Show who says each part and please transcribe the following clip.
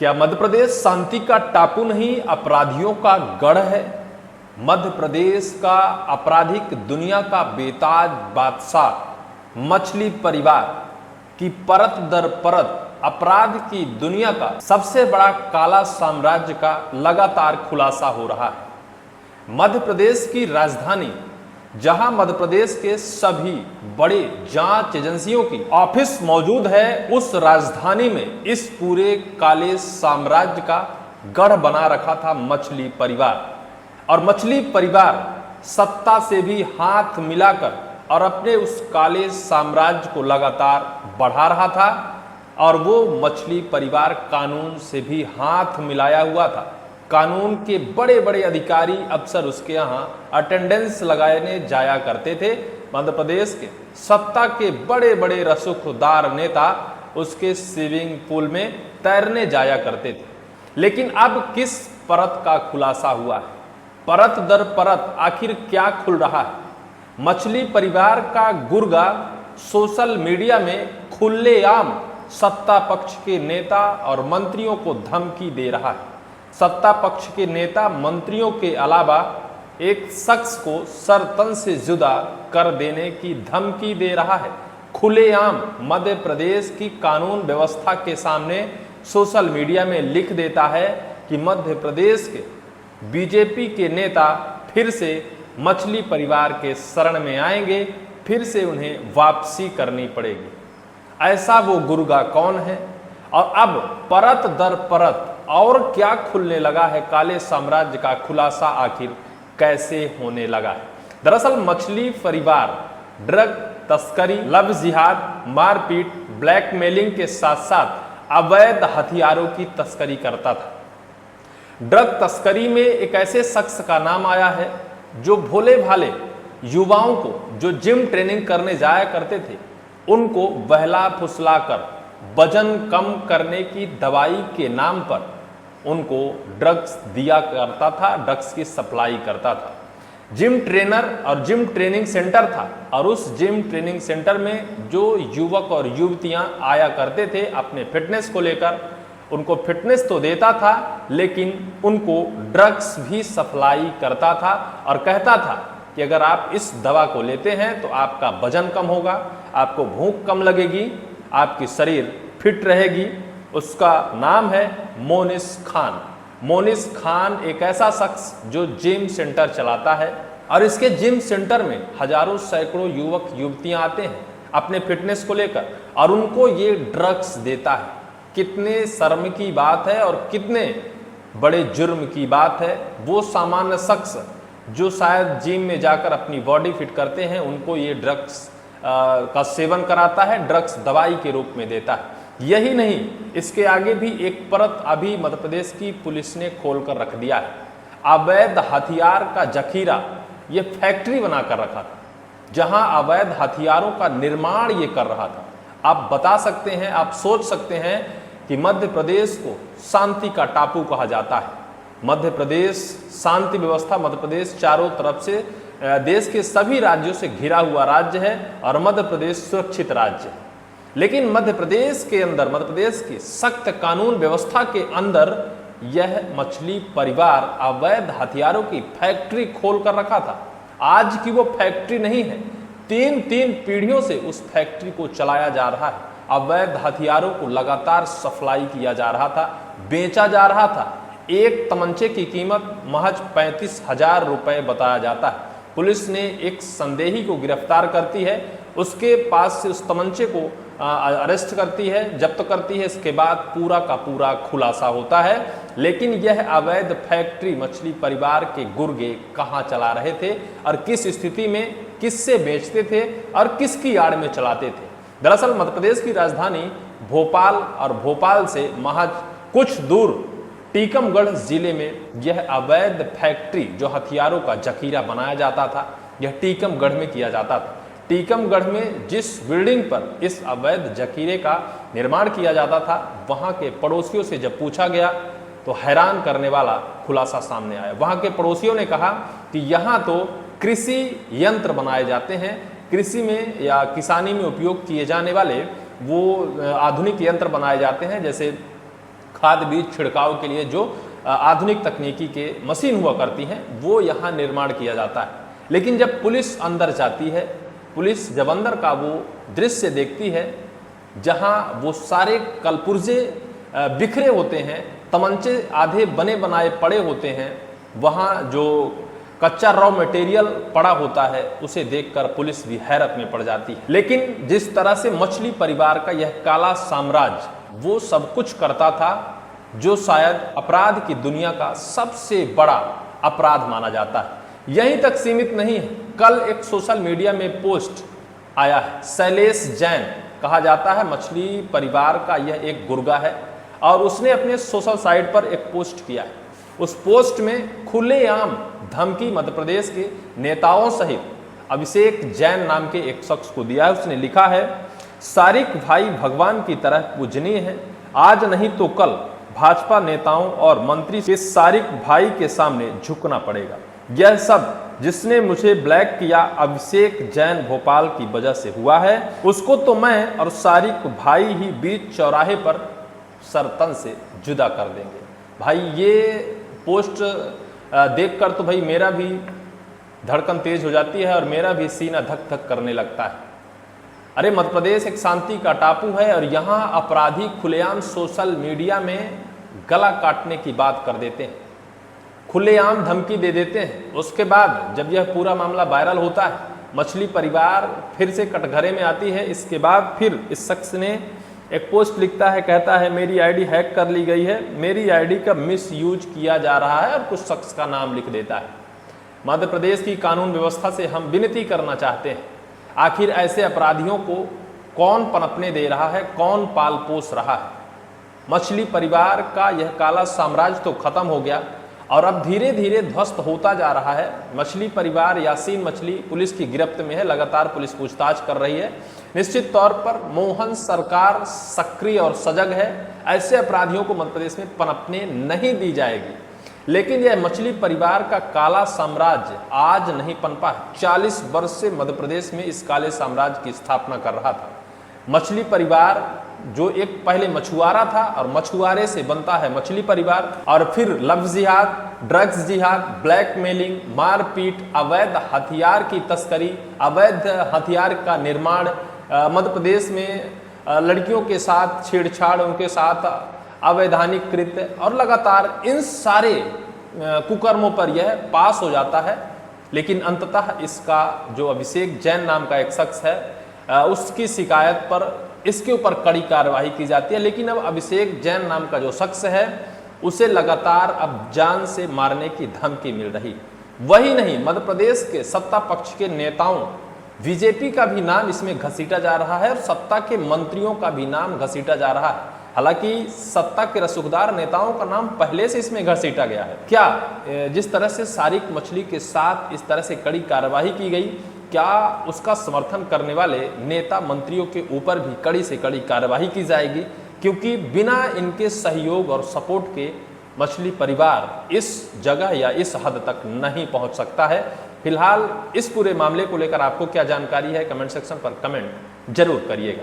Speaker 1: क्या मध्य प्रदेश शांति का टापू नहीं, अपराधियों का गढ़ है? मध्य प्रदेश का आपराधिक दुनिया का बेताज बादशाह मछली परिवार की परत दर परत अपराध की दुनिया का सबसे बड़ा काला साम्राज्य का लगातार खुलासा हो रहा है। मध्य प्रदेश की राजधानी, जहां मध्य प्रदेश के सभी बड़े जांच एजेंसियों की ऑफिस मौजूद है, उस राजधानी में इस पूरे काले साम्राज्य का गढ़ बना रखा था मछली परिवार। और मछली परिवार सत्ता से भी हाथ मिलाकर और अपने उस काले साम्राज्य को लगातार बढ़ा रहा था। और वो मछली परिवार कानून से भी हाथ मिलाया हुआ था। कानून के बड़े बड़े अधिकारी अफसर उसके यहाँ अटेंडेंस लगाने जाया करते थे। मध्य प्रदेश के सत्ता के बड़े बड़े रसूखदार नेता उसके स्विमिंग पूल में तैरने जाया करते थे। लेकिन अब किस परत का खुलासा हुआ है? परत दर परत आखिर क्या खुल रहा है? मछली परिवार का गुर्गा सोशल मीडिया में खुलेआम सत्ता पक्ष के नेता और मंत्रियों को धमकी दे रहा है। सत्ता पक्ष के नेता मंत्रियों के अलावा एक शख्स को सरतन से जुदा कर देने की धमकी दे रहा है। खुलेआम मध्य प्रदेश की कानून व्यवस्था के सामने सोशल मीडिया में लिख देता है कि मध्य प्रदेश के बीजेपी के नेता फिर से मछली परिवार के शरण में आएंगे, फिर से उन्हें वापसी करनी पड़ेगी। ऐसा वो गुर्गा कौन है? और अब परत दर परत और क्या खुलने लगा है? काले साम्राज्य का खुलासा आखिर कैसे होने लगा है? दरअसल मछली परिवार ड्रग तस्करी, लव जिहाद, मारपीट, ब्लैकमेलिंग के साथ साथ अवैध हथियारों की तस्करी करता था। ड्रग तस्करी में एक ऐसे शख्स का नाम आया है जो भोले भाले युवाओं को जो जिम ट्रेनिंग करने जाया करते थे, उनको बहला फुसला कर वजन कम करने की दवाई के नाम पर उनको ड्रग्स दिया करता था, ड्रग्स की सप्लाई करता था। जिम ट्रेनर और जिम ट्रेनिंग सेंटर था, और उस जिम ट्रेनिंग सेंटर में जो युवक और युवतियां आया करते थे अपने फिटनेस को लेकर, उनको फिटनेस तो देता था लेकिन उनको ड्रग्स भी सप्लाई करता था और कहता था कि अगर आप इस दवा को लेते हैं तो आपका वजन कम होगा, आपको भूख कम लगेगी, आपकी शरीर फिट रहेगी। उसका नाम है मोनिस खान। मोनिस खान एक ऐसा शख्स जो जिम सेंटर चलाता है, और इसके जिम सेंटर में हजारों सैकड़ों युवक युवतियां आते हैं अपने फिटनेस को लेकर, और उनको ये ड्रग्स देता है। कितने शर्म की बात है और कितने बड़े जुर्म की बात है। वो सामान्य शख्स जो शायद जिम में जाकर अपनी बॉडी फिट करते हैं, उनको ये ड्रग्स का सेवन कराता है, ड्रग्स दवाई के रूप में देता है। यही नहीं, इसके आगे भी एक परत अभी मध्य प्रदेश की पुलिस ने खोल कर रख दिया है। अवैध हथियार का जखीरा ये फैक्ट्री बना कर रखा था, जहां अवैध हथियारों का निर्माण ये कर रहा था। आप बता सकते हैं, आप सोच सकते हैं कि मध्य प्रदेश को शांति का टापू कहा जाता है। मध्य प्रदेश शांति व्यवस्था, मध्य प्रदेश चारों तरफ से देश के सभी राज्यों से घिरा हुआ राज्य है और मध्य प्रदेश सुरक्षित राज्य है। लेकिन मध्य प्रदेश के अंदर, मध्य प्रदेश की सख्त कानून व्यवस्था के अंदर यह मछली परिवार अवैध हथियारों की फैक्ट्री खोल कर रखा था। आज की वो फैक्ट्री नहीं है, तीन पीढ़ियों से उस फैक्ट्री को चलाया जा रहा है। अवैध हथियारों को लगातार सप्लाई किया जा रहा था, बेचा जा रहा था। एक तमंचे की कीमत महज 35,000 रुपए बताया जाता है। पुलिस ने एक संदेही को गिरफ्तार करती है, उसके पास से उस तमंचे को अरेस्ट करती है, जब्त करती है। इसके बाद पूरा का पूरा खुलासा होता है। लेकिन यह अवैध फैक्ट्री मछली परिवार के गुर्गे कहाँ चला रहे थे और किस स्थिति में किससे बेचते थे और किसकी आड़ में चलाते थे? दरअसल मध्य प्रदेश की राजधानी भोपाल और भोपाल से महज कुछ दूर टीकमगढ़ जिले में यह अवैध फैक्ट्री जो हथियारों का जखीरा बनाया जाता था, यह टीकमगढ़ में किया जाता था। टीकमगढ़ में जिस बिल्डिंग पर इस अवैध जखीरे का निर्माण किया जाता था, वहां के पड़ोसियों से जब पूछा गया तो हैरान करने वाला खुलासा सामने आया। वहां के पड़ोसियों ने कहा कि यहाँ तो कृषि यंत्र बनाए जाते हैं, कृषि में या किसानी में उपयोग किए जाने वाले वो आधुनिक यंत्र बनाए जाते हैं, जैसे खाद बीज छिड़काव के लिए जो आधुनिक तकनीकी के मशीन हुआ करती हैं वो यहाँ निर्माण किया जाता है। लेकिन जब पुलिस अंदर जाती है, पुलिस जब अंदर का वो दृश्य देखती है जहाँ वो सारे कलपुर्जे बिखरे होते हैं, तमंचे आधे बने बनाए पड़े होते हैं, वहाँ जो कच्चा रॉ मटेरियल पड़ा होता है उसे देखकर पुलिस भी हैरत में पड़ जाती है। लेकिन जिस तरह से मछली परिवार का यह काला साम्राज्य वो सब कुछ करता था जो शायद अपराध की दुनिया का सबसे बड़ा अपराध माना जाता है, यहीं तक सीमित नहीं है। कल एक सोशल मीडिया में पोस्ट आया है, शैलेश जैन कहा जाता है मछली परिवार का यह एक गुर्गा है, और उसने अपने सोशल साइट पर एक पोस्ट किया है। उस पोस्ट में खुलेआम धमकी मध्य प्रदेश के नेताओं सहित अभिषेक जैन नाम के एक शख्स को दिया है। उसने लिखा है, सारिक भाई भगवान की तरह पूजनीय है, आज नहीं तो कल भाजपा नेताओं और मंत्री के सारिक भाई के सामने झुकना पड़ेगा। यह सब जिसने मुझे ब्लैक किया अभिषेक जैन भोपाल की वजह से हुआ है, उसको तो मैं और सारिक भाई ही बीच चौराहे पर सरतन से जुदा कर देंगे। भाई ये पोस्ट देखकर तो भाई मेरा भी धड़कन तेज हो जाती है और मेरा भी सीना धक धक करने लगता है। अरे मध्य प्रदेश एक शांति का टापू है और यहाँ अपराधी खुलेआम सोशल मीडिया में गला काटने की बात कर देते हैं, खुलेआम धमकी दे देते हैं। उसके बाद जब यह पूरा मामला वायरल होता है, मछली परिवार फिर से कटघरे में आती है। इसके बाद फिर इस शख्स ने एक पोस्ट लिखता है, कहता है मेरी आईडी हैक कर ली गई है, मेरी आईडी का मिस यूज किया जा रहा है, और कुछ शख्स का नाम लिख देता है। मध्य प्रदेश की कानून व्यवस्था से हम विनती करना चाहते हैं, आखिर ऐसे अपराधियों को कौन पनपने दे रहा है, कौन पाल पोस रहा है। मछली परिवार का यह काला साम्राज्य तो खत्म हो गया और अब धीरे धीरे ध्वस्त होता जा रहा है। मछली परिवार यासीन मछली पुलिस की गिरफ्त में है, लगातार पुलिस पूछताछ कर रही है। निश्चित तौर पर मोहन सरकार सक्रिय और सजग है, ऐसे अपराधियों को मध्य प्रदेश में पनपने नहीं दी जाएगी। लेकिन यह मछली परिवार का काला साम्राज्य आज नहीं पनपा है। 40 वर्ष से मध्य प्रदेश में इस काले साम्राज्य की स्थापना कर रहा था। मछली परिवार जो एक पहले मछुआरा था और मछुआरे से बनता है मछली परिवार, और फिर लव जिहाद, ड्रग्स जिहाद, ब्लैकमेलिंग, मारपीट, अवैध हथियार की तस्करी, अवैध हथियार का निर्माण, मध्य प्रदेश में लड़कियों के साथ छेड़छाड़, उनके साथ अवैधानिक कृत्य, और लगातार इन सारे कुकर्मों पर यह पास हो जाता है। लेकिन अंततः इसका जो अभिषेक जैन नाम का एक शख्स है उसकी शिकायत पर इसके ऊपर कड़ी कार्रवाई की जाती है। लेकिन अब अभिषेक जैन नाम का जो शख्स है उसे लगातार अब जान से मारने की धमकी मिल रही। वही नहीं, मध्य प्रदेश के सत्ता पक्ष के नेताओं, बीजेपी का भी नाम इसमें घसीटा जा रहा है और सत्ता के मंत्रियों का भी नाम घसीटा जा रहा है। हालांकि सत्ता के रसूखदार नेताओं का नाम पहले से इसमें घसीटा गया है। क्या जिस तरह से सारिक मछली के साथ इस तरह से कड़ी कार्रवाई की गई, क्या उसका समर्थन करने वाले नेता मंत्रियों के ऊपर भी कड़ी से कड़ी कार्रवाई की जाएगी? क्योंकि बिना इनके सहयोग और सपोर्ट के मछली परिवार इस जगह या इस हद तक नहीं पहुंच सकता है। फिलहाल इस पूरे मामले को लेकर आपको क्या जानकारी है, कमेंट सेक्शन पर कमेंट जरूर करिएगा।